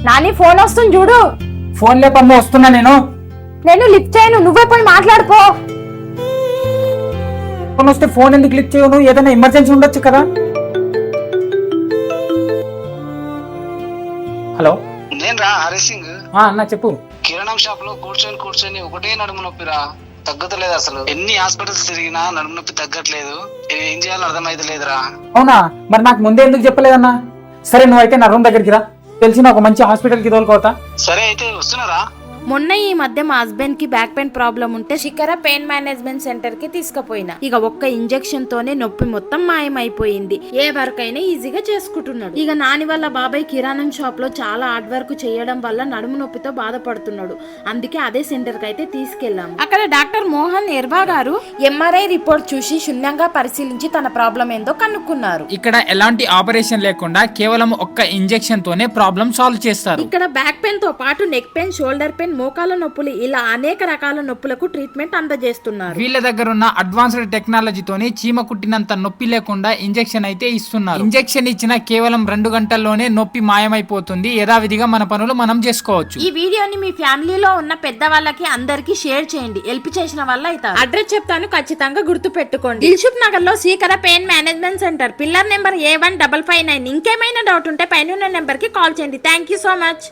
Nani phone వస్తుంది చూడు. Phone లేపమ్మ, వస్తున్నా నేను. నేను లిఫ్ట్ చేయను, నువ్వే పోయి మాట్లాడుకో. ఫోన్ వస్తే ఫోన్ ఎందుకు లిఫ్ట్ చేయను? ఏదైనా ఎమర్జెన్సీ ఉండొచ్చు కదా. హలో, నేను రా హరి సింగ్. అన్న చెప్పు. కిరాణం షాప్ లో కూర్చొని ఒకటే నడుము నొప్పిరా, తగ్గట్లేదు. అసలు ఎన్ని హాస్పిటల్స్ తిరిగినా నడుము నొప్పి తగ్గట్లేదు. ఏం చేయాలో అర్థమైతే లేదురా. అవునా, మరి నాకు ముందే ఎందుకు చెప్పలేదన్నా? సరే, నువ్వైతే నా రూమ్ దగ్గరికి రా, తెలిసిన ఒక మంచి హాస్పిటల్ కి తోలుకోతా. సరే అయితే వస్తున్నారా? మొన్న ఈ మధ్య మా హస్బెండ్ కి బ్యాక్ పెయిన్ ప్రాబ్లం ఉంటే శిఖర పెయిన్ మేనేజ్మెంట్ సెంటర్ కి తీసుకుపోయినా. ఇక ఒక్క ఇంజెక్షన్ తోనే నొప్పి మొత్తం మాయమైపోయింది. ఏ వర్క్ అయినా ఈజీగా చేసుకుంటున్నాడు. ఇక నాని వాళ్ళ బాబాయ్ కిరాణం షాప్ లో చాలా హార్డ్ వర్క్ చేయడం వల్ల నడుము నొప్పితో బాధపడుతున్నాడు. అందుకే అదే సెంటర్ కి అయితే తీసుకెళ్లాము. అక్కడ డాక్టర్ మోహన్ ఎర్వా గారు ఎంఆర్ఐ రిపోర్ట్ చూసి శూన్యంగా పరిశీలించి తన ప్రాబ్లం ఏందో కనుక్కున్నారు. ఇక్కడ ఎలాంటి ఆపరేషన్ లేకుండా కేవలం ఒక్క ఇంజెక్షన్ తోనే ప్రాబ్లం సాల్వ్ చేస్తారు. ఇక్కడ బ్యాక్ పెయిన్ తో పాటు నెక్ పెయిన్, షోల్డర్ పెయిన్, మోకాల నొప్పులు ఇలా అనేక రకాల నొప్పులకు ట్రీట్మెంట్ అందజేస్తున్నారు. వీళ్ళ దగ్గర ఉన్న అడ్వాన్స్డ్ టెక్నాలజీతోని చీమ కుట్టినంత నొప్పి లేకుండా ఇంజెక్షన్ అయితే ఇస్తున్నారు. ఇంజెక్షన్ ఇచ్చిన కేవలం 2 గంటల్లోనే నొప్పి మాయమైపోతుంది. యథావిధిగా మన పనులు మనం చేసుకోవచ్చు. ఈ వీడియోని మీ ఫ్యామిలీలో ఉన్న పెద్ద వాళ్ళకి అందరికి షేర్ చేయండి. హెల్ప్ చేసిన వల్ల అవుతారు. అడ్రస్ చెప్తాను, ఖచ్చితంగా గుర్తు పెట్టుకోండి. దిల్సుఖ్ నగర్ లో శిఖర pain management centre, pillar number A1559. ఇంకేమైనా డౌట్ ఉంటే పైన నెంబర్ కి కాల్ చేయండి. Thank you so much.